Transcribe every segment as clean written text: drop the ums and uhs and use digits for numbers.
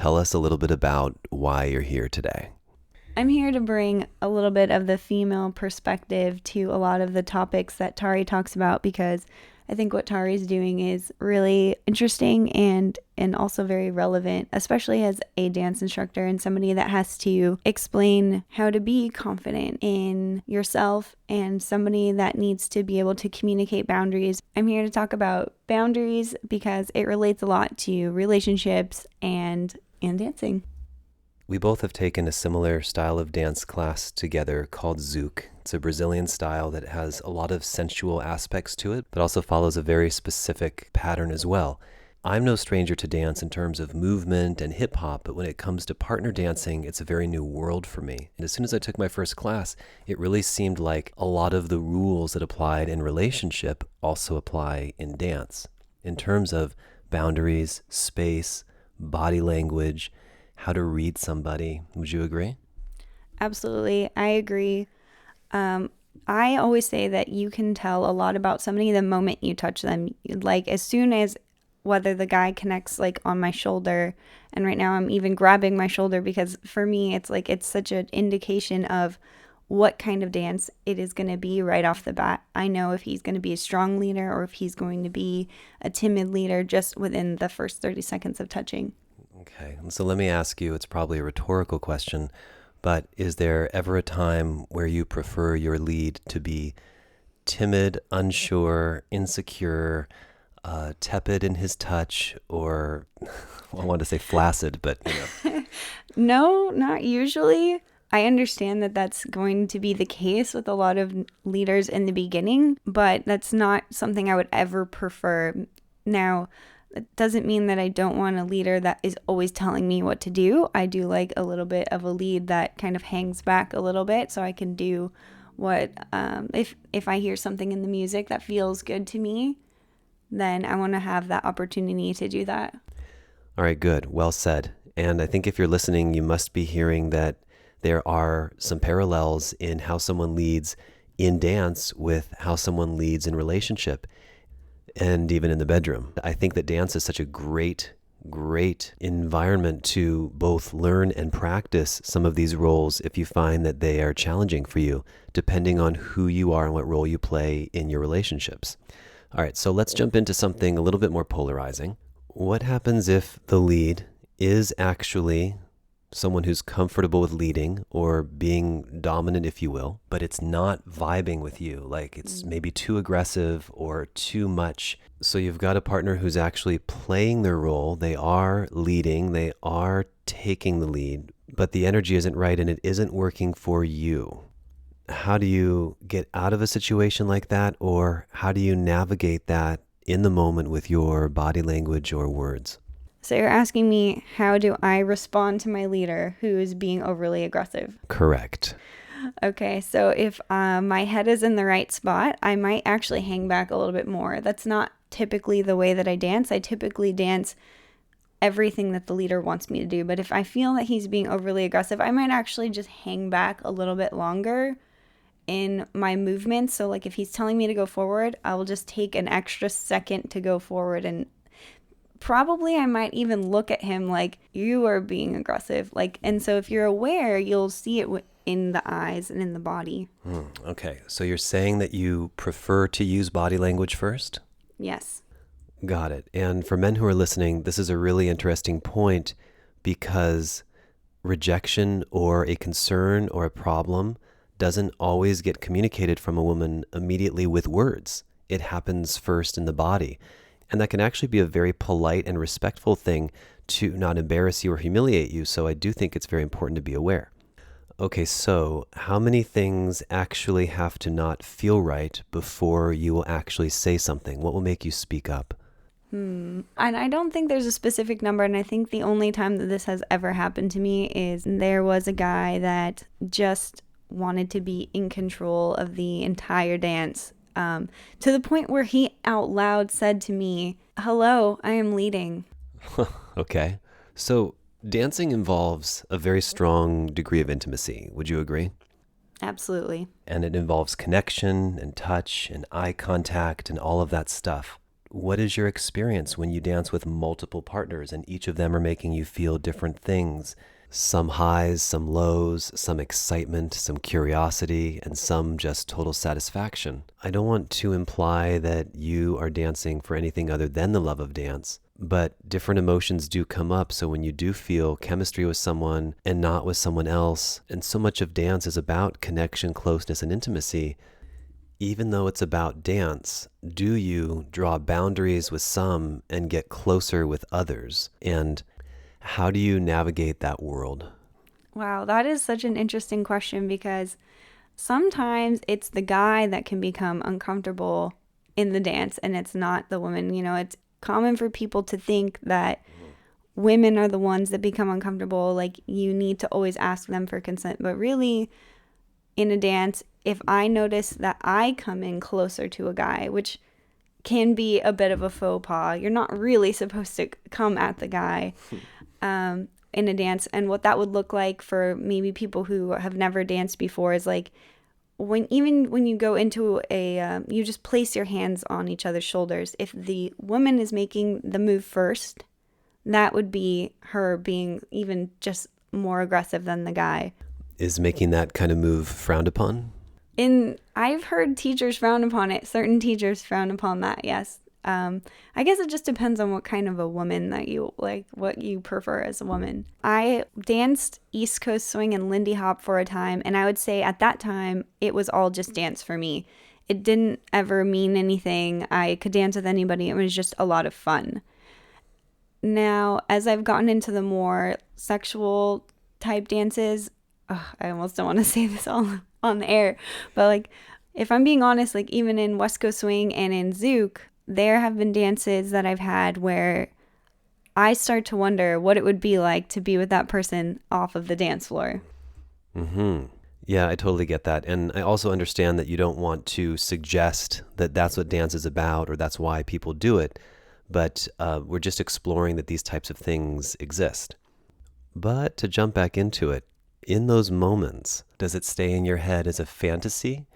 tell us a little bit about why you're here today? I'm here to bring a little bit of the female perspective to a lot of the topics that Tari talks about, because I think what Tari's doing is really interesting and also very relevant, especially as a dance instructor and somebody that has to explain how to be confident in yourself and somebody that needs to be able to communicate boundaries. I'm here to talk about boundaries because it relates a lot to relationships and dancing. We both have taken a similar style of dance class together called Zouk. It's a Brazilian style that has a lot of sensual aspects to it, but also follows a very specific pattern as well. I'm no stranger to dance in terms of movement and hip hop, but when it comes to partner dancing, it's a very new world for me. And as soon as I took my first class, it really seemed like a lot of the rules that applied in relationship also apply in dance. In terms of boundaries, space, body language, how to read somebody. Would you agree? Absolutely. I agree. I always say that you can tell a lot about somebody the moment you touch them. Like as soon as whether the guy connects like on my shoulder, and right now I'm even grabbing my shoulder because for me it's like it's such an indication of what kind of dance it is going to be right off the bat. I know if he's going to be a strong leader or if he's going to be a timid leader just within the first 30 seconds of touching. Okay, so let me ask you, it's probably a rhetorical question, but is there ever a time where you prefer your lead to be timid, unsure, insecure, tepid in his touch, or I want to say flaccid, but No, not usually. I understand that that's going to be the case with a lot of leaders in the beginning, but that's not something I would ever prefer. Now, it doesn't mean that I don't want a leader that is always telling me what to do. I do like a little bit of a lead that kind of hangs back a little bit so I can do what, if I hear something in the music that feels good to me, then I want to have that opportunity to do that. All right, good. Well said. And I think if you're listening, you must be hearing that there are some parallels in how someone leads in dance with how someone leads in relationship and even in the bedroom. I think that dance is such a great environment to both learn and practice some of these roles if you find that they are challenging for you, depending on who you are and what role you play in your relationships. All right, so let's jump into something a little bit more polarizing. What happens if the lead is actually someone who's comfortable with leading or being dominant, if you will, but it's not vibing with you, like it's maybe too aggressive or too much? So you've got a partner who's actually playing their role. They are leading, they are taking the lead, but the energy isn't right and it isn't working for you. How do you get out of a situation like that, or how do you navigate that in the moment with your body language or words? So you're asking me, how do I respond to my leader who is being overly aggressive? Correct. Okay, so if my head is in the right spot, I might actually hang back a little bit more. That's not typically the way that I dance. I typically dance everything that the leader wants me to do. But if I feel that he's being overly aggressive, I might actually just hang back a little bit longer in my movements. So like if he's telling me to go forward, I will just take an extra second to go forward, and probably I might even look at him like, you are being aggressive. And so if you're aware, you'll see it in the eyes and in the body. Okay, so you're saying that you prefer to use body language first? Yes. Got it. And for men who are listening, this is a really interesting point, because rejection or a concern or a problem doesn't always get communicated from a woman immediately with words. It happens first in the body. And that can actually be a very polite and respectful thing to not embarrass you or humiliate you. So I do think it's very important to be aware. Okay, so how many things actually have to not feel right before you will actually say something? What will make you speak up? And I don't think there's a specific number. And I think the only time that this has ever happened to me is there was a guy that just wanted to be in control of the entire dance. To the point where he out loud said to me, "Hello, I am leading." Okay. So dancing involves a very strong degree of intimacy. Would you agree? Absolutely. And it involves connection and touch and eye contact and all of that stuff. What is your experience when you dance with multiple partners and each of them are making you feel different things? Some highs, some lows, some excitement, some curiosity, and some just total satisfaction. I don't want to imply that you are dancing for anything other than the love of dance, but different emotions do come up. So when you do feel chemistry with someone and not with someone else, and so much of dance is about connection, closeness, and intimacy, even though it's about dance, do you draw boundaries with some and get closer with others? And how do you navigate that world? Wow, that is such an interesting question because sometimes it's the guy that can become uncomfortable in the dance and it's not the woman. You know, it's common for people to think that women are the ones that become uncomfortable. Like you need to always ask them for consent. But really, in a dance, if I notice that I come in closer to a guy, which can be a bit of a faux pas, you're not really supposed to come at the guy in a dance. And what that would look like for maybe people who have never danced before is like when you go into you just place your hands on each other's shoulders. If the woman is making the move first, that would be her being even just more aggressive than the guy. Is making that kind of move frowned upon? I've heard teachers frown upon it. Certain teachers frown upon that, yes. I guess it just depends on what kind of a woman that you like, what you prefer as a woman. I danced East Coast swing and Lindy Hop for a time, and I would say at that time, it was all just dance for me. It didn't ever mean anything. I could dance with anybody. It was just a lot of fun. Now, as I've gotten into the more sexual type dances, I almost don't want to say this all on the air, but like, if I'm being honest, like even in West Coast swing and in Zouk, there have been dances that I've had where I start to wonder what it would be like to be with that person off of the dance floor. Mm-hmm. Yeah, I totally get that. And I also understand that you don't want to suggest that that's what dance is about or that's why people do it. But we're just exploring that these types of things exist. But to jump back into it, in those moments, does it stay in your head as a fantasy?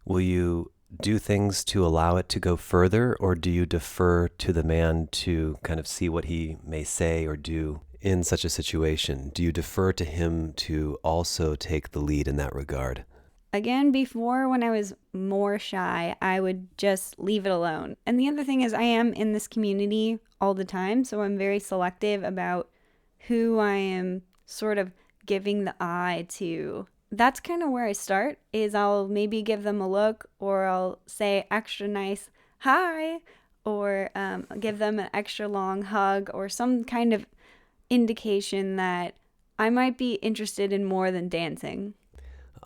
Will you do things to allow it to go further, or do you defer to the man to kind of see what he may say or do in such a situation? Do you defer to him to also take the lead in that regard? Again, before when I was more shy, I would just leave it alone. And the other thing is I am in this community all the time, so I'm very selective about who I am sort of giving the eye to. That's kind of where I start, is I'll maybe give them a look, or I'll say extra nice hi, or give them an extra long hug, or some kind of indication that I might be interested in more than dancing.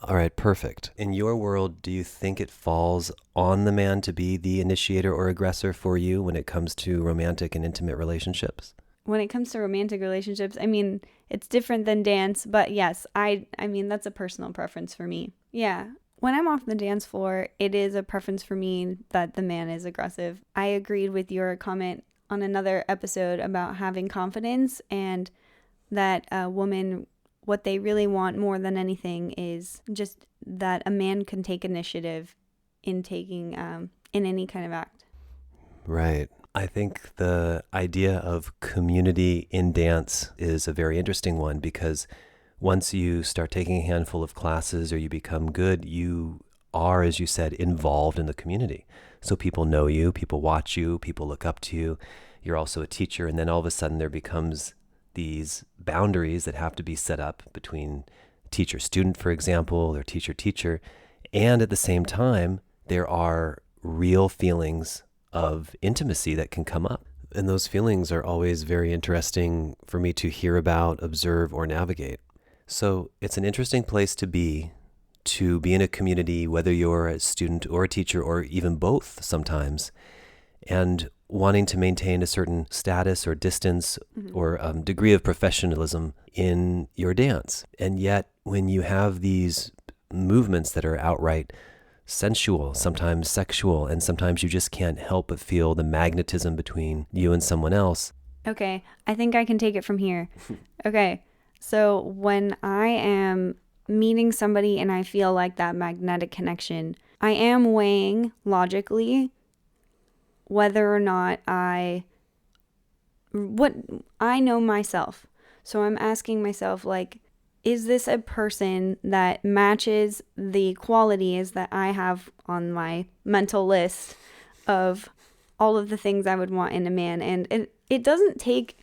All right, perfect. In your world, do you think it falls on the man to be the initiator or aggressor for you when it comes to romantic and intimate relationships? When it comes to romantic relationships, I mean, it's different than dance, but yes, I mean, that's a personal preference for me. Yeah. When I'm off the dance floor, it is a preference for me that the man is aggressive. I agreed with your comment on another episode about having confidence, and that a woman, what they really want more than anything is just that a man can take initiative in taking, in any kind of act. Right. I think the idea of community in dance is a very interesting one, because once you start taking a handful of classes or you become good, you are, as you said, involved in the community. So people know you, people watch you, people look up to you. You're also a teacher. And then all of a sudden there becomes these boundaries that have to be set up between teacher-student, for example, or teacher-teacher. And at the same time, there are real feelings of intimacy that can come up. And those feelings are always very interesting for me to hear about, observe, or navigate. So it's an interesting place to be in a community, whether you're a student or a teacher, or even both sometimes, and wanting to maintain a certain status or distance or degree of professionalism in your dance. And yet, when you have these movements that are outright sensual, sometimes sexual, and sometimes you just can't help but feel the magnetism between you and someone else. Okay, I think I can take it from here. Okay, so when I am meeting somebody and I feel like that magnetic connection, I am weighing logically whether or not what I know myself. So I'm asking myself, like, is this a person that matches the qualities that I have on my mental list of all of the things I would want in a man? And it doesn't take,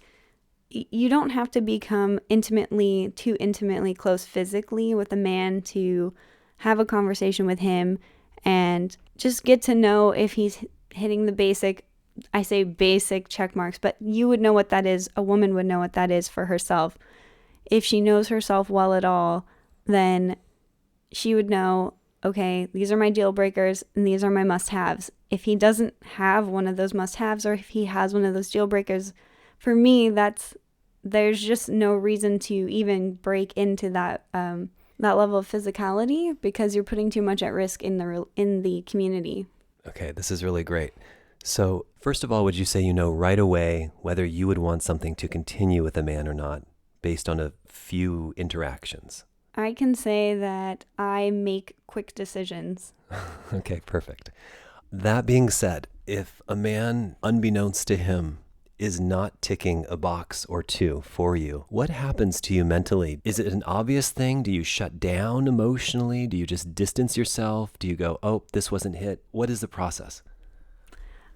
you don't have to become too intimately close physically with a man to have a conversation with him and just get to know if he's hitting the basic, I say basic check marks, but you would know what that is. A woman would know what that is for herself. If she knows herself well at all, then she would know, okay, these are my deal breakers and these are my must-haves. If he doesn't have one of those must-haves, or if he has one of those deal breakers, for me, there's just no reason to even break into that level of physicality, because you're putting too much at risk in the community. Okay, this is really great. So first of all, would you say you know right away whether you would want something to continue with a man or not based on a few interactions? I can say that I make quick decisions. Okay, perfect. That being said, if a man, unbeknownst to him, is not ticking a box or two for you, what happens to you mentally? Is it an obvious thing? Do you shut down emotionally? Do you just distance yourself? Do you go, oh, this wasn't hit? What is the process?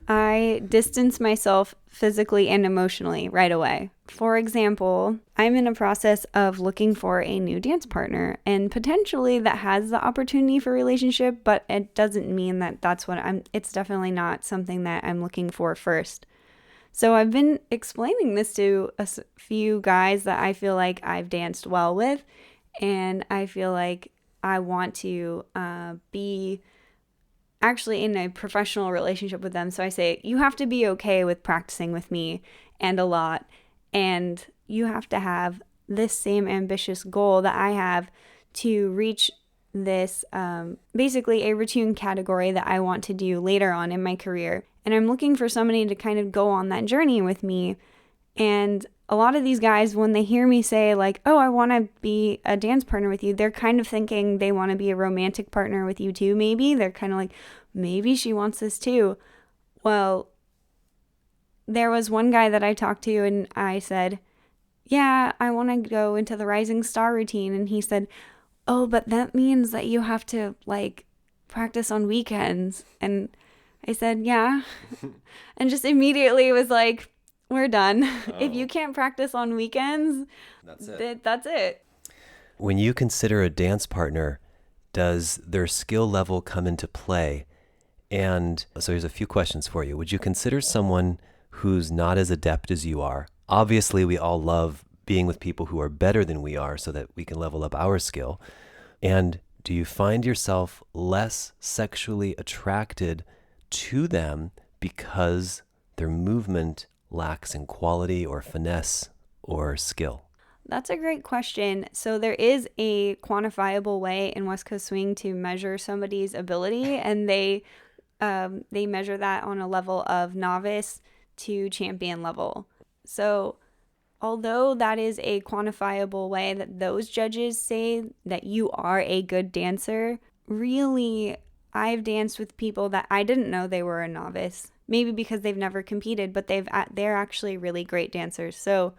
I distance myself physically and emotionally right away. For example, I'm in a process of looking for a new dance partner, and potentially that has the opportunity for a relationship, but it doesn't mean that that's what it's definitely not something that I'm looking for first. So I've been explaining this to a few guys that I feel like I've danced well with, and I feel like I want to be actually in a professional relationship with them. So I say, you have to be okay with practicing with me and a lot. And you have to have this same ambitious goal that I have to reach this, basically a routine category that I want to do later on in my career. And I'm looking for somebody to kind of go on that journey with me. And a lot of these guys, when they hear me say like, oh, I want to be a dance partner with you, they're kind of thinking they want to be a romantic partner with you too, maybe. They're kind of like, maybe she wants this too. Well, there was one guy that I talked to and I said, yeah, I want to go into the rising star routine. And he said, oh, but that means that you have to like practice on weekends. And I said, yeah. And just immediately was like, we're done. Oh. If you can't practice on weekends, that's it. When you consider a dance partner, does their skill level come into play? And so here's a few questions for you. Would you consider someone who's not as adept as you are? Obviously, we all love being with people who are better than we are so that we can level up our skill. And do you find yourself less sexually attracted to them because their movement lacks in quality or finesse or skill? That's a great question. So there is a quantifiable way in West Coast Swing to measure somebody's ability, and they measure that on a level of novice to champion level. So although that is a quantifiable way that those judges say that you are a good dancer, really, I've danced with people that I didn't know they were a novice. Maybe because they've never competed, but they're actually really great dancers. So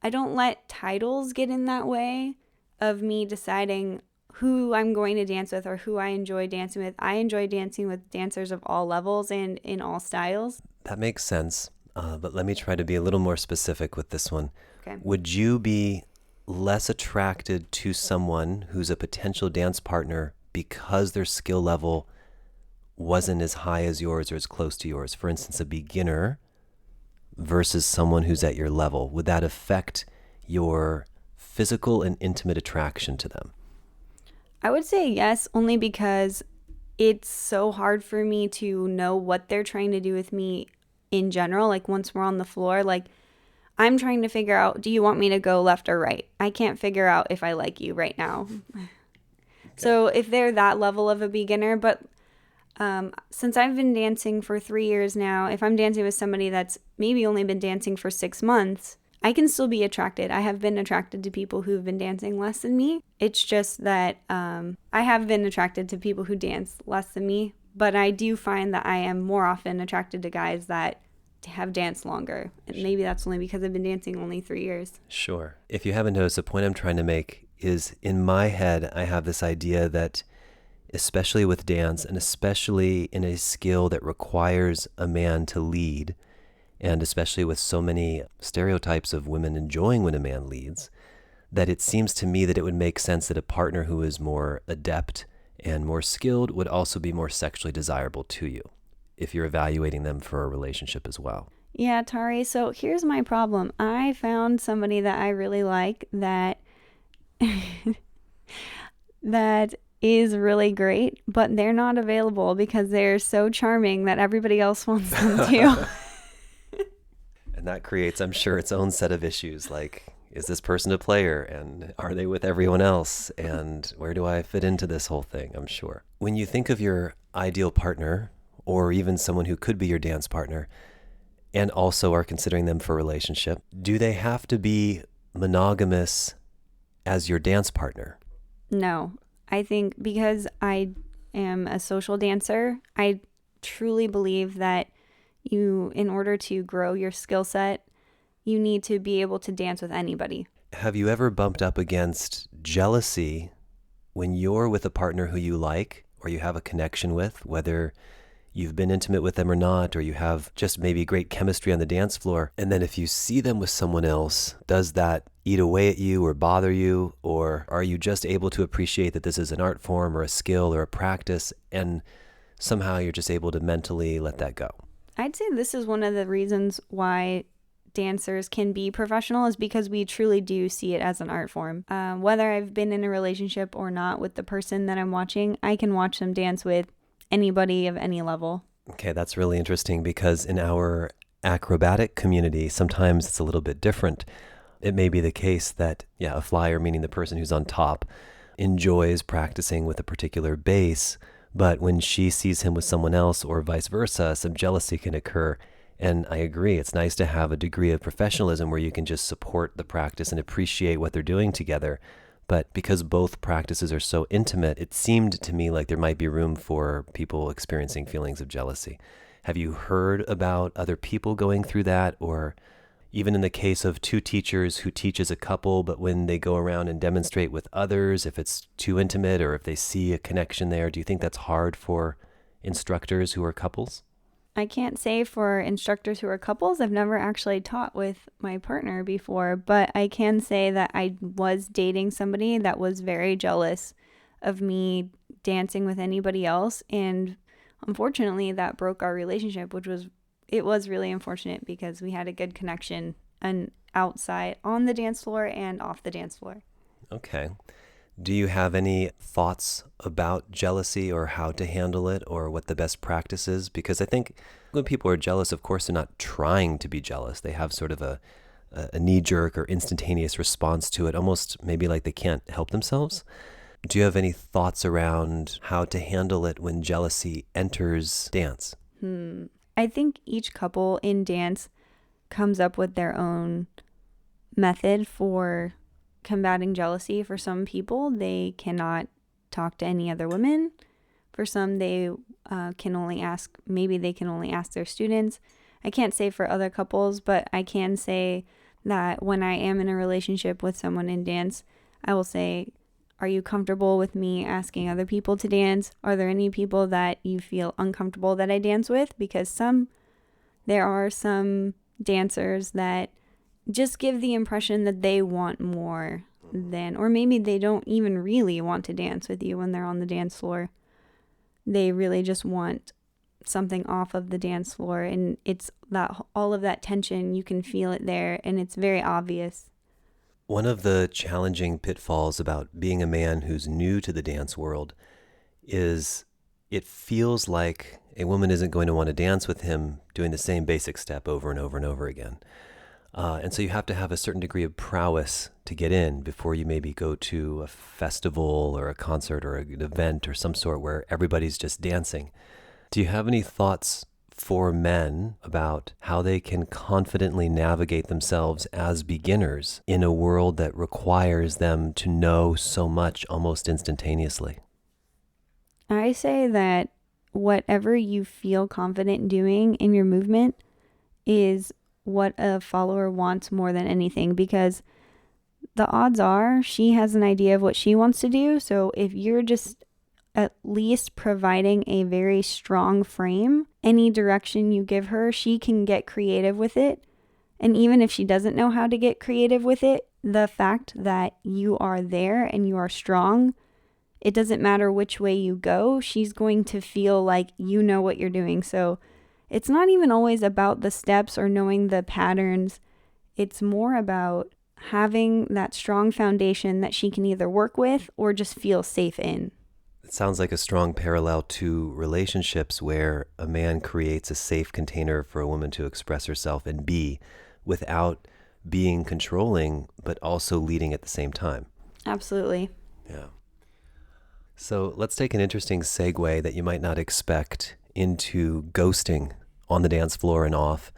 I don't let titles get in that way of me deciding who I'm going to dance with or who I enjoy dancing with. I enjoy dancing with dancers of all levels and in all styles. That makes sense. But let me try to be a little more specific with this one. Okay. Would you be less attracted to someone who's a potential dance partner because their skill level wasn't as high as yours or as close to yours? For instance, a beginner versus someone who's at your level. Would that affect your physical and intimate attraction to them? I would say yes, only because it's so hard for me to know what they're trying to do with me in general. Like once we're on the floor, like I'm trying to figure out, do you want me to go left or right? I can't figure out if I like you right now. Okay. So if they're that level of a beginner, but since I've been dancing for 3 years now, if I'm dancing with somebody that's maybe only been dancing for 6 months, I can still be attracted. I have been attracted to people who've been dancing less than me. It's just that I have been attracted to people who dance less than me, But I do find that I am more often attracted to guys that have danced longer. And maybe that's only because I've been dancing only 3 years. Sure. If you haven't noticed, the point I'm trying to make is in my head, I have this idea that especially with dance and especially in a skill that requires a man to lead, and especially with so many stereotypes of women enjoying when a man leads, that it seems to me that it would make sense that a partner who is more adept and more skilled would also be more sexually desirable to you if you're evaluating them for a relationship as well. Yeah, Tari. So here's my problem. I found somebody that I really like that that is really great, but they're not available because they're so charming that everybody else wants them to. And that creates, I'm sure, its own set of issues like, is this person a player? And are they with everyone else? And where do I fit into this whole thing? I'm sure. When you think of your ideal partner, or even someone who could be your dance partner, and also are considering them for a relationship, do they have to be monogamous as your dance partner? No. I think because I am a social dancer, I truly believe that in order to grow your skill set, you need to be able to dance with anybody. Have you ever bumped up against jealousy when you're with a partner who you like or you have a connection with, whether you've been intimate with them or not, or you have just maybe great chemistry on the dance floor, and then if you see them with someone else, does that eat away at you or bother you? Or are you just able to appreciate that this is an art form or a skill or a practice, and somehow you're just able to mentally let that go? I'd say this is one of the reasons why dancers can be professional is because we truly do see it as an art form. Whether I've been in a relationship or not with the person that I'm watching, I can watch them dance with anybody of any level. Okay, that's really interesting because in our acrobatic community, sometimes it's a little bit different. It may be the case that, a flyer, meaning the person who's on top, enjoys practicing with a particular base, but when she sees him with someone else or vice versa, some jealousy can occur. And I agree, it's nice to have a degree of professionalism where you can just support the practice and appreciate what they're doing together. But because both practices are so intimate, it seemed to me like there might be room for people experiencing feelings of jealousy. Have you heard about other people going through that? Or even in the case of two teachers who teach as a couple, but when they go around and demonstrate with others, if it's too intimate or if they see a connection there, do you think that's hard for instructors who are couples? I can't say for instructors who are couples. I've never actually taught with my partner before, but I can say that I was dating somebody that was very jealous of me dancing with anybody else. And unfortunately, that broke our relationship, it was really unfortunate because we had a good connection outside on the dance floor and off the dance floor. Okay. Do you have any thoughts about jealousy or how to handle it or what the best practice is? Because I think when people are jealous, of course, they're not trying to be jealous. They have sort of a knee-jerk or instantaneous response to it, almost maybe like they can't help themselves. Do you have any thoughts around how to handle it when jealousy enters dance? I think each couple in dance comes up with their own method for combating jealousy. For some people, they cannot talk to any other women. For some, they can only ask their students. I can't say for other couples, but I can say that when I am in a relationship with someone in dance, I will say, are you comfortable with me asking other people to dance? Are there any people that you feel uncomfortable that I dance with? Because there are some dancers that just give the impression that they want more than, or maybe they don't even really want to dance with you when they're on the dance floor. They really just want something off of the dance floor, and it's that all of that tension, you can feel it there, and it's very obvious. One of the challenging pitfalls about being a man who's new to the dance world is it feels like a woman isn't going to want to dance with him doing the same basic step over and over and over again. And so you have to have a certain degree of prowess to get in before you maybe go to a festival or a concert or an event or some sort where everybody's just dancing. Do you have any thoughts for men about how they can confidently navigate themselves as beginners in a world that requires them to know so much almost instantaneously? I say that whatever you feel confident doing in your movement is what a follower wants more than anything, because the odds are she has an idea of what she wants to do. So if you're just at least providing a very strong frame, any direction you give her, she can get creative with it. And even if she doesn't know how to get creative with it, the fact that you are there and you are strong, it doesn't matter which way you go, she's going to feel like you know what you're doing. So it's not even always about the steps or knowing the patterns. It's more about having that strong foundation that she can either work with or just feel safe in. It sounds like a strong parallel to relationships where a man creates a safe container for a woman to express herself and be without being controlling, but also leading at the same time. Absolutely. Yeah. So let's take an interesting segue that you might not expect into ghosting on the dance floor and off,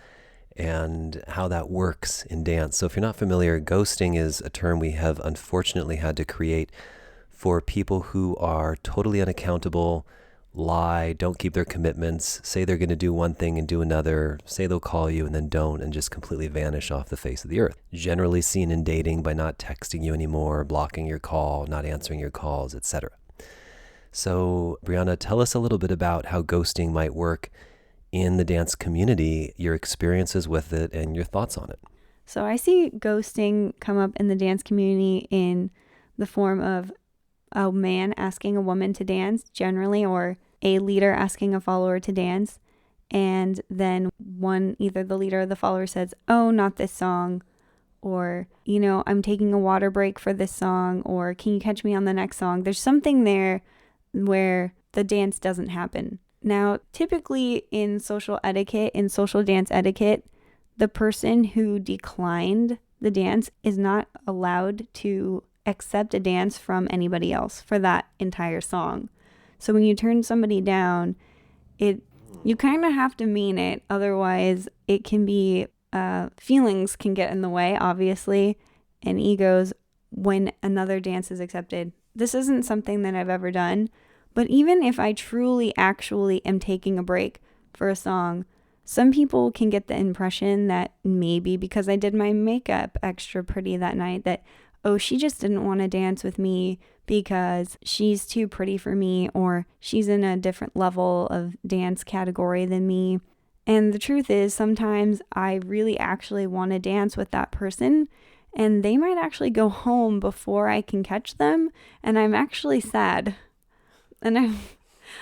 and how that works in dance. So if you're not familiar, ghosting is a term we have unfortunately had to create for people who are totally unaccountable, lie, don't keep their commitments, say they're going to do one thing and do another, say they'll call you and then don't, and just completely vanish off the face of the earth. Generally seen in dating by not texting you anymore, blocking your call, not answering your calls, etc. So Briana, tell us a little bit about how ghosting might work in the dance community, your experiences with it, and your thoughts on it. So I see ghosting come up in the dance community in the form of a man asking a woman to dance generally, or a leader asking a follower to dance. And then either the leader or the follower says, "Oh, not this song," or, "I'm taking a water break for this song," or "Can you catch me on the next song?" There's something there where the dance doesn't happen. Now, typically in social dance etiquette, the person who declined the dance is not allowed to accept a dance from anybody else for that entire song. So when you turn somebody down, you kind of have to mean it. Otherwise, it can be, feelings can get in the way, obviously, and egos when another dance is accepted. This isn't something that I've ever done. But even if I truly actually am taking a break for a song, some people can get the impression that maybe because I did my makeup extra pretty that night, that, oh, she just didn't want to dance with me because she's too pretty for me, or she's in a different level of dance category than me. And the truth is, sometimes I really actually want to dance with that person, and they might actually go home before I can catch them, and I'm actually sad. And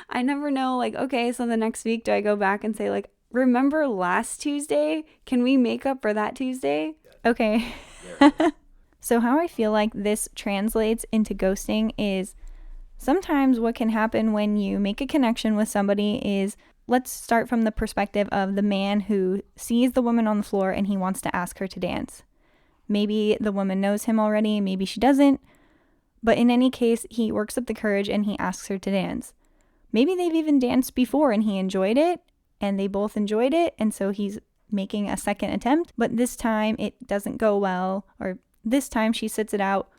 I never know, like, okay, so the next week, do I go back and say, like, remember last Tuesday? Can we make up for that Tuesday? Okay. So how I feel like this translates into ghosting is sometimes what can happen when you make a connection with somebody is, let's start from the perspective of the man who sees the woman on the floor and he wants to ask her to dance. Maybe the woman knows him already, maybe she doesn't. But in any case, he works up the courage and he asks her to dance. Maybe they've even danced before and he enjoyed it, and they both enjoyed it, and so he's making a second attempt. But this time it doesn't go well, or this time she sits it out,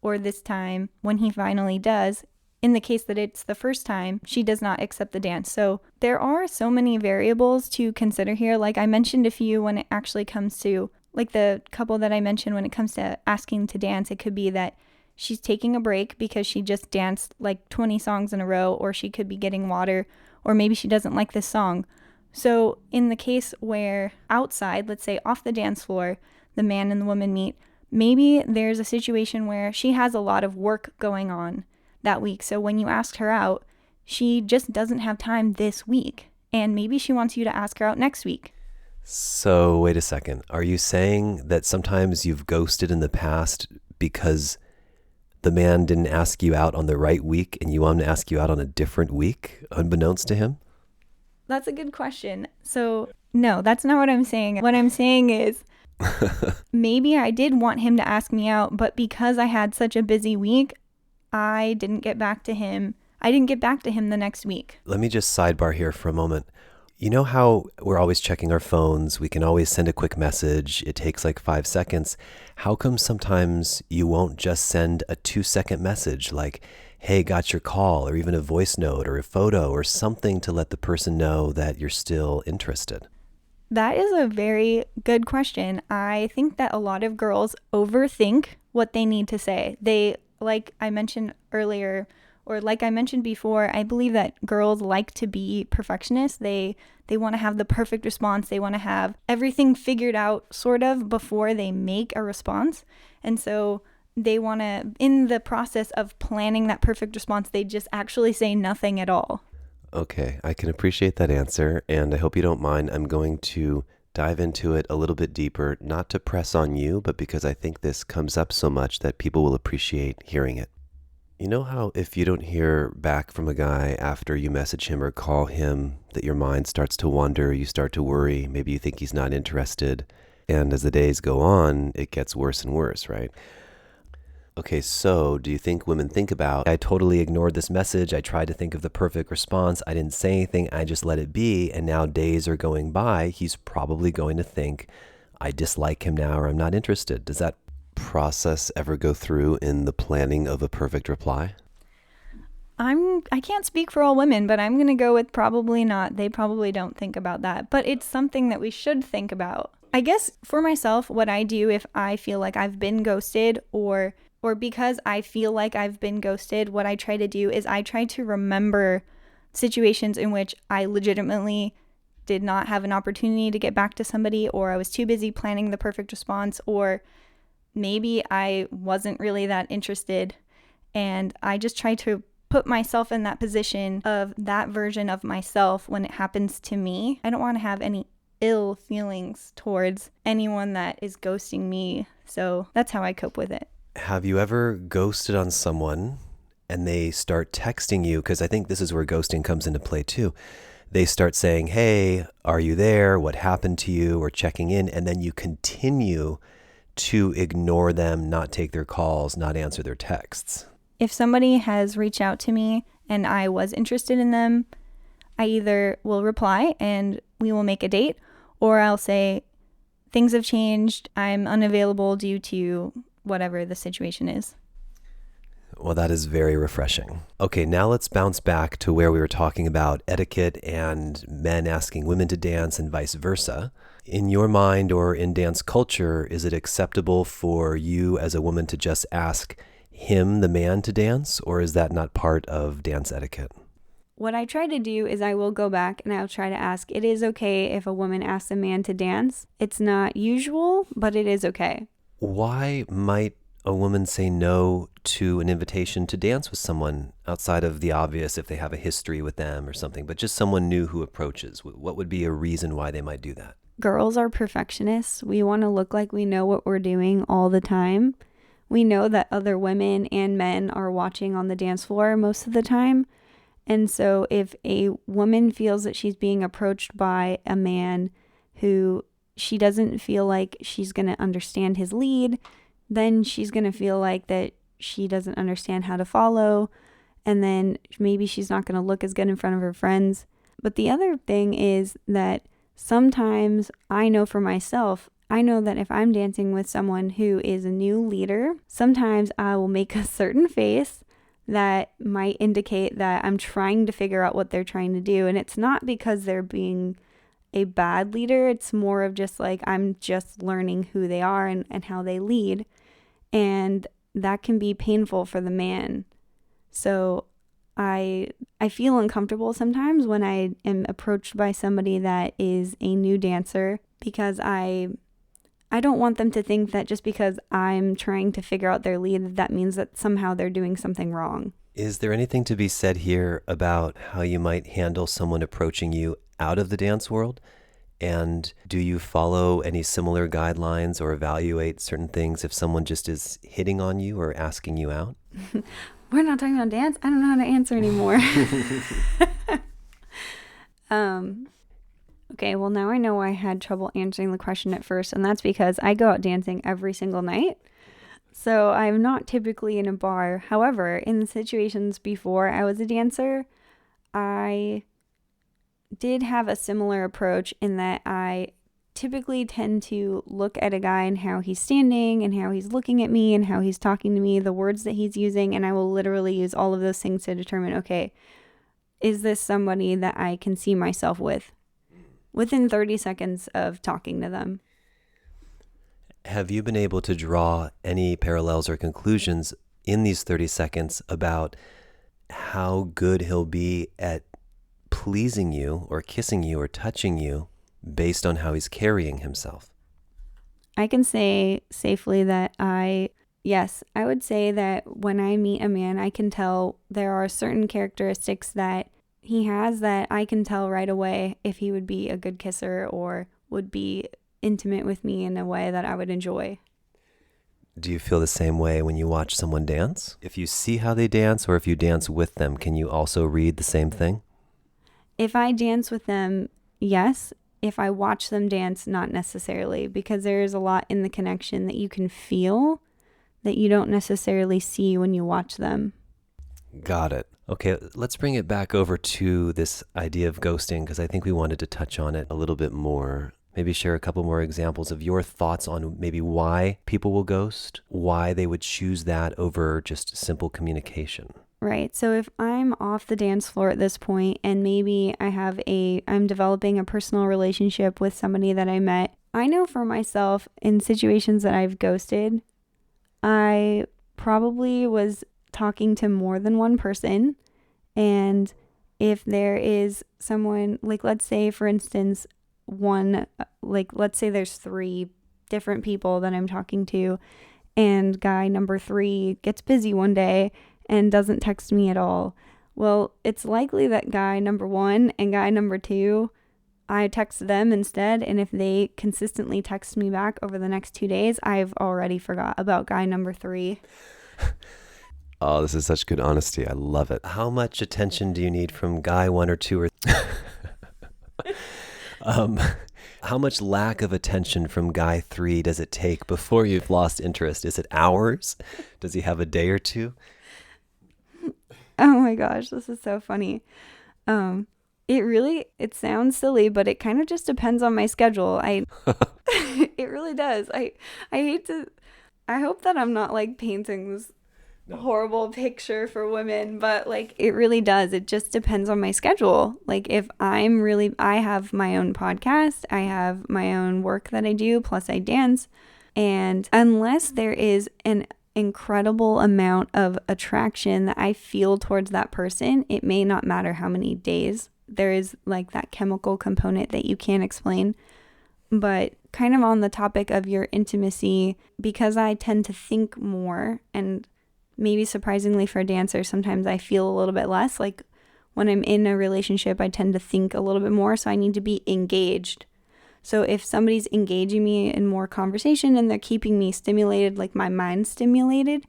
or this time when he finally does, in the case that it's the first time, she does not accept the dance. So there are so many variables to consider here. Like I mentioned a few when it actually comes to, like the couple that I mentioned when it comes to asking to dance, it could be that she's taking a break because she just danced like 20 songs in a row, or she could be getting water, or maybe she doesn't like this song. So in the case where outside, let's say off the dance floor, the man and the woman meet, maybe there's a situation where she has a lot of work going on that week. So when you ask her out, she just doesn't have time this week, and maybe she wants you to ask her out next week. So wait a second. Are you saying that sometimes you've ghosted in the past because the man didn't ask you out on the right week and you want him to ask you out on a different week, unbeknownst to him? That's a good question. So no, that's not what I'm saying. What I'm saying is maybe I did want him to ask me out, but because I had such a busy week, I didn't get back to him. I didn't get back to him the next week. Let me just sidebar here for a moment. You know how we're always checking our phones? We can always send a quick message. It takes like 5 seconds. How come sometimes you won't just send a 2-second message like, hey, got your call, or even a voice note or a photo or something to let the person know that you're still interested? That is a very good question. I think that a lot of girls overthink what they need to say. They, like I mentioned earlier, or like I mentioned before, I believe that girls like to be perfectionists. They want to have the perfect response. They want to have everything figured out sort of before they make a response. And so they want to, in the process of planning that perfect response, they just actually say nothing at all. Okay, I can appreciate that answer, and I hope you don't mind. I'm going to dive into it a little bit deeper, not to press on you, but because I think this comes up so much that people will appreciate hearing it. You know how if you don't hear back from a guy after you message him or call him, that your mind starts to wander, you start to worry, maybe you think he's not interested, and as the days go on, it gets worse and worse, right? Okay, so do you think women think about, I totally ignored this message, I tried to think of the perfect response, I didn't say anything, I just let it be, and now days are going by, he's probably going to think, I dislike him now or I'm not interested. Does that process ever go through in the planning of a perfect reply? I can't speak for all women, but I'm going to go with probably not. They probably don't think about that, but it's something that we should think about. I guess for myself, what I do if I feel like I've been ghosted or because I feel like I've been ghosted, what I try to do is I try to remember situations in which I legitimately did not have an opportunity to get back to somebody, or I was too busy planning the perfect response, or maybe I wasn't really that interested. And I just try to put myself in that position of that version of myself when it happens to me. I don't want to have any ill feelings towards anyone that is ghosting me. So that's how I cope with it. Have you ever ghosted on someone and they start texting you? Because I think this is where ghosting comes into play too. They start saying, hey, are you there? What happened to you? Or checking in. And then you continue to ignore them, not take their calls, not answer their texts. If somebody has reached out to me and I was interested in them, I either will reply and we will make a date, or I'll say, things have changed. I'm unavailable due to whatever the situation is. Well, that is very refreshing. Okay, now let's bounce back to where we were talking about etiquette and men asking women to dance and vice versa. In your mind or in dance culture, is it acceptable for you as a woman to just ask him, the man, to dance, or is that not part of dance etiquette? What I try to do is I will go back and I'll try to ask, it is okay if a woman asks a man to dance. It's not usual, but it is okay. Why might a woman say no to an invitation to dance with someone outside of the obvious if they have a history with them or something, but just someone new who approaches? What would be a reason why they might do that? Girls are perfectionists. We want to look like we know what we're doing all the time. We know that other women and men are watching on the dance floor most of the time. And so if a woman feels that she's being approached by a man who she doesn't feel like she's going to understand his lead, then she's going to feel like that she doesn't understand how to follow. And then maybe she's not going to look as good in front of her friends. But the other thing is that sometimes I know for myself, I know that if I'm dancing with someone who is a new leader, sometimes I will make a certain face that might indicate that I'm trying to figure out what they're trying to do. And it's not because they're being a bad leader. It's more of just like I'm just learning who they are and how they lead. And that can be painful for the man. So I feel uncomfortable sometimes when I am approached by somebody that is a new dancer, because I don't want them to think that just because I'm trying to figure out their lead, that means that somehow they're doing something wrong. Is there anything to be said here about how you might handle someone approaching you out of the dance world? And do you follow any similar guidelines or evaluate certain things if someone just is hitting on you or asking you out? We're not talking about dance. I don't know how to answer anymore. Okay, well, now I know I had trouble answering the question at first, and that's because I go out dancing every single night. So I'm not typically in a bar. However, in the situations before I was a dancer, I did have a similar approach in that I typically tend to look at a guy and how he's standing and how he's looking at me and how he's talking to me, the words that he's using, and I will literally use all of those things to determine, okay, is this somebody that I can see myself with within 30 seconds of talking to them? Have you been able to draw any parallels or conclusions in these 30 seconds about how good he'll be at pleasing you or kissing you or touching you based on how he's carrying himself? I can say safely that I would say that when I meet a man, I can tell there are certain characteristics that he has that I can tell right away if he would be a good kisser or would be intimate with me in a way that I would enjoy. Do you feel the same way when you watch someone dance? If you see how they dance or if you dance with them, can you also read the same thing? If I dance with them, yes. If I watch them dance, not necessarily, because there is a lot in the connection that you can feel that you don't necessarily see when you watch them. Got it. Okay, let's bring it back over to this idea of ghosting, because I think we wanted to touch on it a little bit more. Maybe share a couple more examples of your thoughts on maybe why people will ghost, why they would choose that over just simple communication. Right. So if I'm off the dance floor at this point and maybe I'm developing a personal relationship with somebody that I met, I know for myself in situations that I've ghosted, I probably was talking to more than one person. And if there is someone, like let's say for instance, let's say there's 3 different people that I'm talking to and guy number 3 gets busy one day and doesn't text me at all. Well, it's likely that guy number 1 and guy number 2, I text them instead. And if they consistently text me back over the next 2 days, I've already forgot about guy number 3. Oh, this is such good honesty. I love it. How much attention do you need from guy 1 or 2 or how much lack of attention from guy 3 does it take before you've lost interest? Is it hours? Does he have a day or 2? Oh my gosh, this is so funny. It sounds silly, but it kind of just depends on my schedule. It really does. I hope that I'm not like painting this horrible picture for women, but like it really does. It just depends on my schedule. Like if I have my own podcast, I have my own work that I do, plus I dance. And unless there is an incredible amount of attraction that I feel towards that person, it may not matter how many days. There is like that chemical component that you can't explain. But kind of on the topic of your intimacy, because I tend to think more, and maybe surprisingly for a dancer, sometimes I feel a little bit less. Like when I'm in a relationship, I tend to think a little bit more, so I need to be engaged. So if somebody's engaging me in more conversation and they're keeping me stimulated, like my mind stimulated,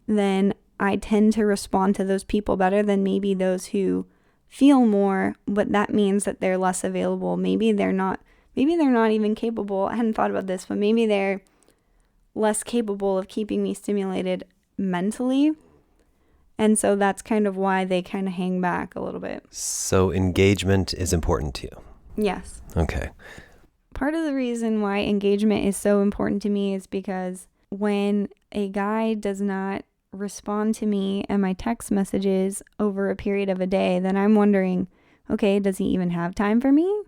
then I tend to respond to those people better than maybe those who feel more, but that means that they're less available. Maybe they're not even capable. I hadn't thought about this, but maybe they're less capable of keeping me stimulated mentally. And so that's kind of why they kind of hang back a little bit. So engagement is important to you? Yes. Okay. Part of the reason why engagement is so important to me is because when a guy does not respond to me and my text messages over a period of a day, then I'm wondering, okay, does he even have time for me?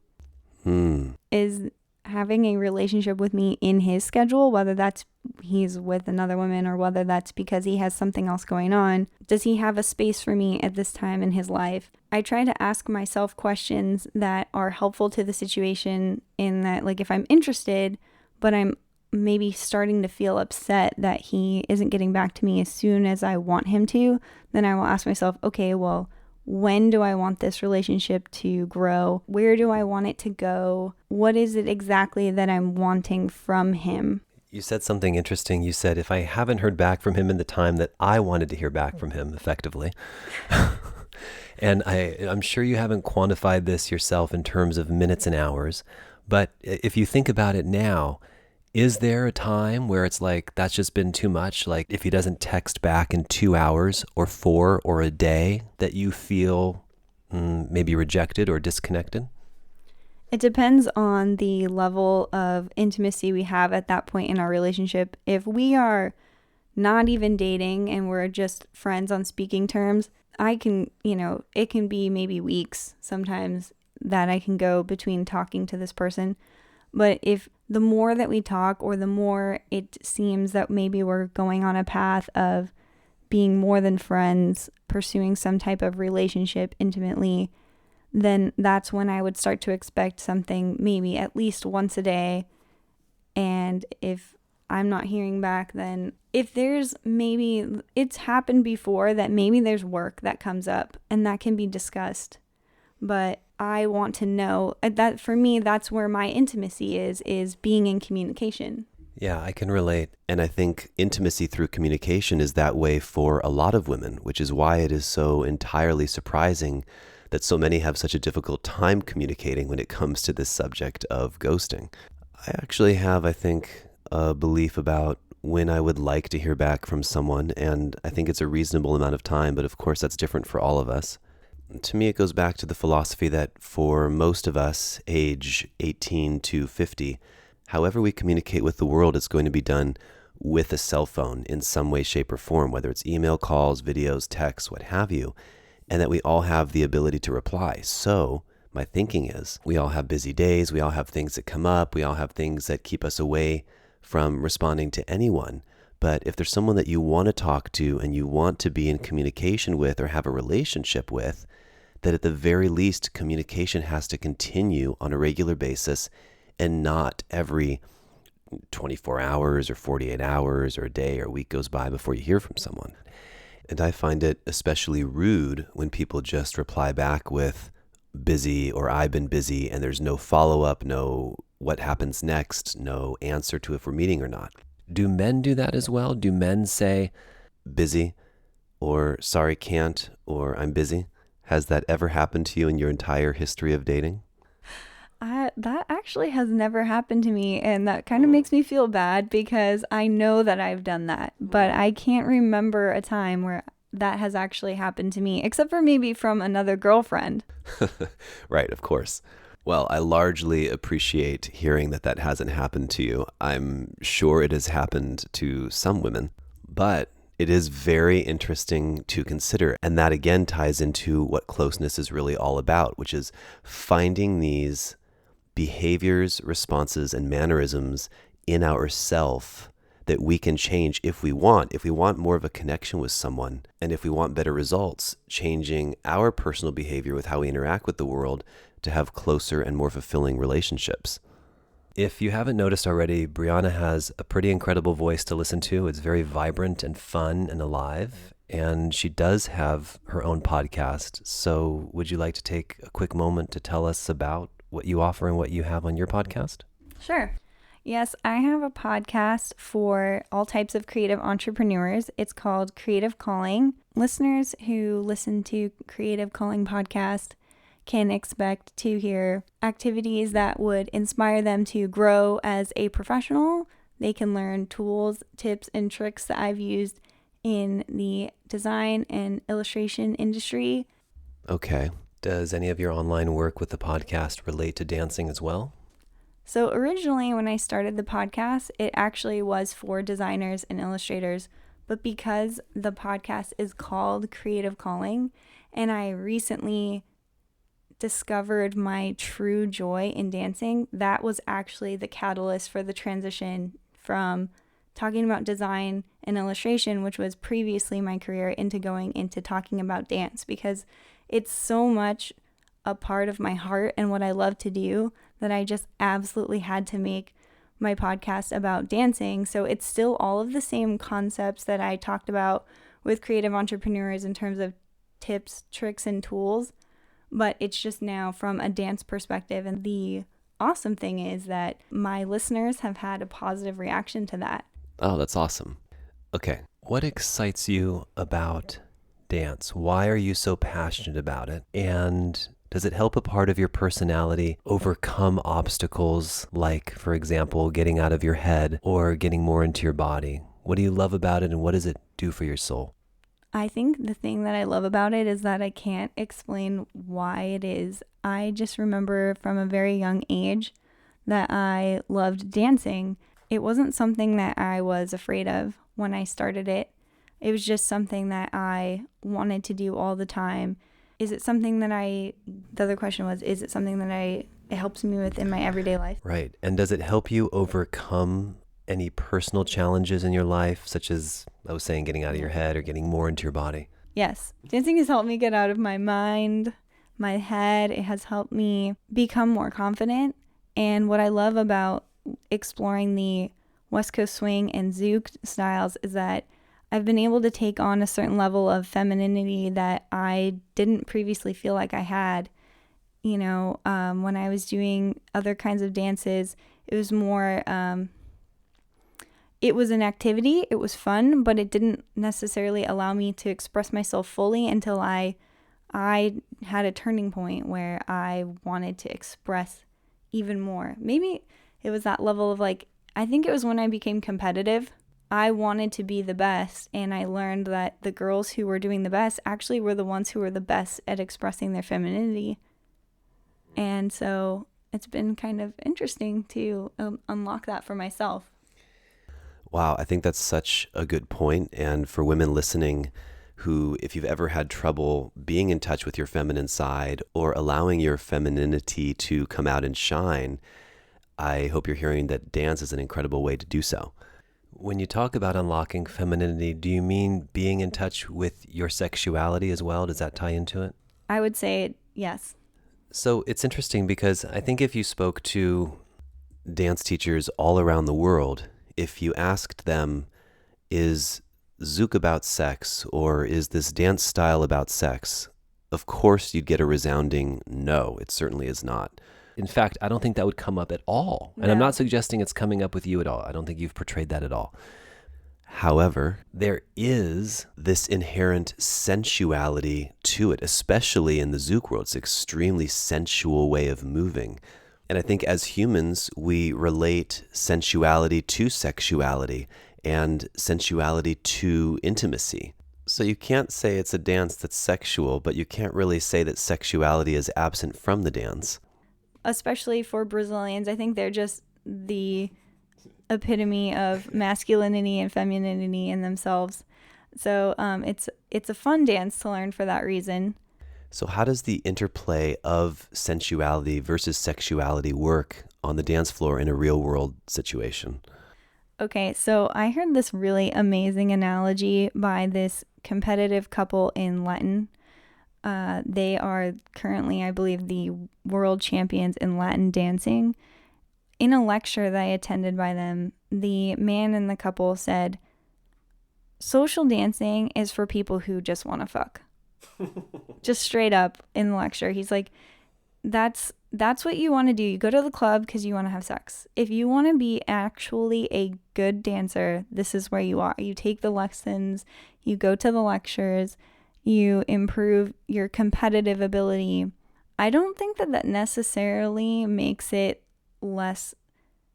Is having a relationship with me in his schedule, whether that's he's with another woman or whether that's because he has something else going on, does he have a space for me at this time in his life? I try to ask myself questions that are helpful to the situation, in that, like, if I'm interested, but I'm maybe starting to feel upset that he isn't getting back to me as soon as I want him to, then I will ask myself, okay, well, when do I want this relationship to grow? Where do I want it to go? What is it exactly that I'm wanting from him? You said something interesting. You said, if I haven't heard back from him in the time that I wanted to hear back from him, effectively. And I'm sure you haven't quantified this yourself in terms of minutes and hours, but if you think about it now, is there a time where it's like, that's just been too much? Like if he doesn't text back in 2 hours or 4 or a day, that you feel maybe rejected or disconnected? It depends on the level of intimacy we have at that point in our relationship. If we are not even dating and we're just friends on speaking terms, I can, it can be maybe weeks sometimes that I can go between talking to this person. But if the more that we talk, or the more it seems that maybe we're going on a path of being more than friends, pursuing some type of relationship intimately, then that's when I would start to expect something maybe at least once a day. And if I'm not hearing back, then if there's maybe, it's happened before that maybe there's work that comes up and that can be discussed. But I want to know that for me, that's where my intimacy is being in communication. Yeah, I can relate. And I think intimacy through communication is that way for a lot of women, which is why it is so entirely surprising that so many have such a difficult time communicating when it comes to this subject of ghosting. I actually have, I think, a belief about when I would like to hear back from someone, and I think it's a reasonable amount of time, but of course that's different for all of us. To me, it goes back to the philosophy that for most of us, age 18 to 50, however we communicate with the world is going to be done with a cell phone in some way, shape, or form, whether it's email, calls, videos, texts, what have you, and that we all have the ability to reply. So my thinking is we all have busy days, we all have things that come up, we all have things that keep us away from responding to anyone. But if there's someone that you want to talk to and you want to be in communication with or have a relationship with, that at the very least communication has to continue on a regular basis and not every 24 hours or 48 hours or a day or a week goes by before you hear from someone. And I find it especially rude when people just reply back with busy or I've been busy and there's no follow-up, no what happens next, no answer to if we're meeting or not. Do men do that as well? Do men say busy or sorry can't or I'm busy? Has that ever happened to you in your entire history of dating? That actually has never happened to me, and that kind of makes me feel bad because I know that I've done that, but I can't remember a time where that has actually happened to me, except for maybe from another girlfriend. Right, of course. Well, I largely appreciate hearing that that hasn't happened to you. I'm sure it has happened to some women, but it is very interesting to consider. And that again ties into what closeness is really all about, which is finding these behaviors, responses, and mannerisms in ourself that we can change if we want. If we want more of a connection with someone, and if we want better results, changing our personal behavior with how we interact with the world to have closer and more fulfilling relationships. If you haven't noticed already, Briana has a pretty incredible voice to listen to. It's very vibrant and fun and alive. And she does have her own podcast. So would you like to take a quick moment to tell us about what you offer and what you have on your podcast? Sure. Yes, I have a podcast for all types of creative entrepreneurs. It's called Creative Calling. Listeners who listen to Creative Calling podcast can expect to hear activities that would inspire them to grow as a professional. They can learn tools, tips, and tricks that I've used in the design and illustration industry. Okay. Does any of your online work with the podcast relate to dancing as well? So originally when I started the podcast, it actually was for designers and illustrators. But because the podcast is called Creative Calling, and I recently discovered my true joy in dancing, that was actually the catalyst for the transition from talking about design and illustration, which was previously my career, into going into talking about dance, because it's so much a part of my heart and what I love to do that I just absolutely had to make my podcast about dancing. So it's still all of the same concepts that I talked about with creative entrepreneurs in terms of tips, tricks, and tools, but it's just now from a dance perspective. And the awesome thing is that my listeners have had a positive reaction to that. Oh, that's awesome. Okay. What excites you about dance? Why are you so passionate about it? And does it help a part of your personality overcome obstacles like, for example, getting out of your head or getting more into your body? What do you love about it and what does it do for your soul? I think the thing that I love about it is that I can't explain why it is. I just remember from a very young age that I loved dancing. It wasn't something that I was afraid of when I started it. It was just something that I wanted to do all the time. Is it something that the other question was, is it something that it helps me with in my everyday life? Right. And does it help you overcome any personal challenges in your life, such as, I was saying, getting out of your head or getting more into your body? Yes. Dancing has helped me get out of my mind, my head. It has helped me become more confident. And what I love about exploring the West Coast swing and zouk styles is that I've been able to take on a certain level of femininity that I didn't previously feel like I had. When I was doing other kinds of dances, it was more, it was an activity, it was fun, but it didn't necessarily allow me to express myself fully until I had a turning point where I wanted to express even more. Maybe it was that level of I think it was when I became competitive. I wanted to be the best, and I learned that the girls who were doing the best actually were the ones who were the best at expressing their femininity. And so it's been kind of interesting to unlock that for myself. Wow, I think that's such a good point. And for women listening who, if you've ever had trouble being in touch with your feminine side or allowing your femininity to come out and shine, I hope you're hearing that dance is an incredible way to do so. When you talk about unlocking femininity, do you mean being in touch with your sexuality as well? Does that tie into it? I would say yes. So it's interesting because I think if you spoke to dance teachers all around the world, if you asked them, is zouk about sex or is this dance style about sex? Of course, you'd get a resounding no, it certainly is not. In fact, I don't think that would come up at all. And I'm not suggesting it's coming up with you at all. I don't think you've portrayed that at all. However, there is this inherent sensuality to it, especially in the zouk world. It's an extremely sensual way of moving. And I think as humans, we relate sensuality to sexuality and sensuality to intimacy. So you can't say it's a dance that's sexual, but you can't really say that sexuality is absent from the dance. Especially for Brazilians, I think they're just the epitome of masculinity and femininity in themselves. So it's a fun dance to learn for that reason. So how does the interplay of sensuality versus sexuality work on the dance floor in a real world situation? Okay, so I heard this really amazing analogy by this competitive couple in Latin. They are currently, I believe, the world champions in Latin dancing. In a lecture that I attended by them, the man in the couple said, social dancing is for people who just want to fuck. Just straight up in the lecture. He's like, that's what you want to do. You go to the club because you want to have sex. If you want to be actually a good dancer, this is where you are. You take the lessons, you go to the lectures, you improve your competitive ability. I don't think that necessarily makes it less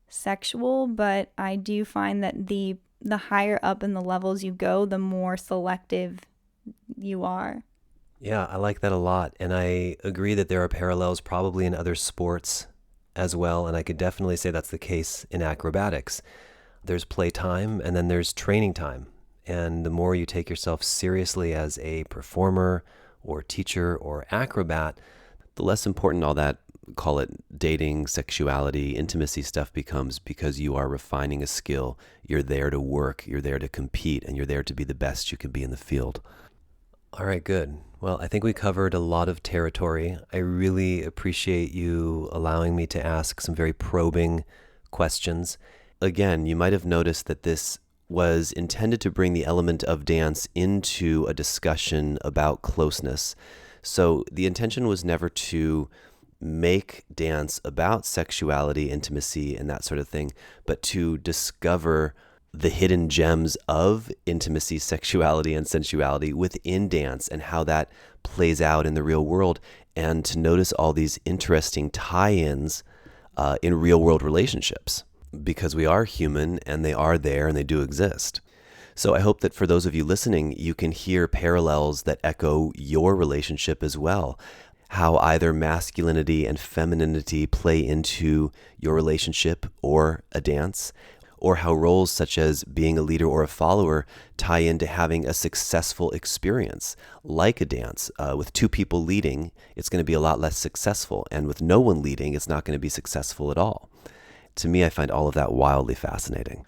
sexual, but I do find that the higher up in the levels you go, the more selective you are. Yeah, I like that a lot. And I agree that there are parallels probably in other sports as well. And I could definitely say that's the case in acrobatics. There's playtime and then there's training time. And the more you take yourself seriously as a performer or teacher or acrobat, the less important all that, call it dating, sexuality, intimacy stuff becomes, because you are refining a skill. You're there to work, you're there to compete, and you're there to be the best you can be in the field. All right, good. Well, I think we covered a lot of territory. I really appreciate you allowing me to ask some very probing questions. Again, you might have noticed that this was intended to bring the element of dance into a discussion about closeness. So the intention was never to make dance about sexuality, intimacy, and that sort of thing, but to discover the hidden gems of intimacy, sexuality, and sensuality within dance and how that plays out in the real world, and to notice all these interesting tie-ins in real world relationships, because we are human and they are there and they do exist. So I hope that for those of you listening, you can hear parallels that echo your relationship as well. How either masculinity and femininity play into your relationship or a dance, or how roles such as being a leader or a follower tie into having a successful experience, like a dance. With two people leading, it's going to be a lot less successful, and with no one leading, it's not going to be successful at all. To me, I find all of that wildly fascinating.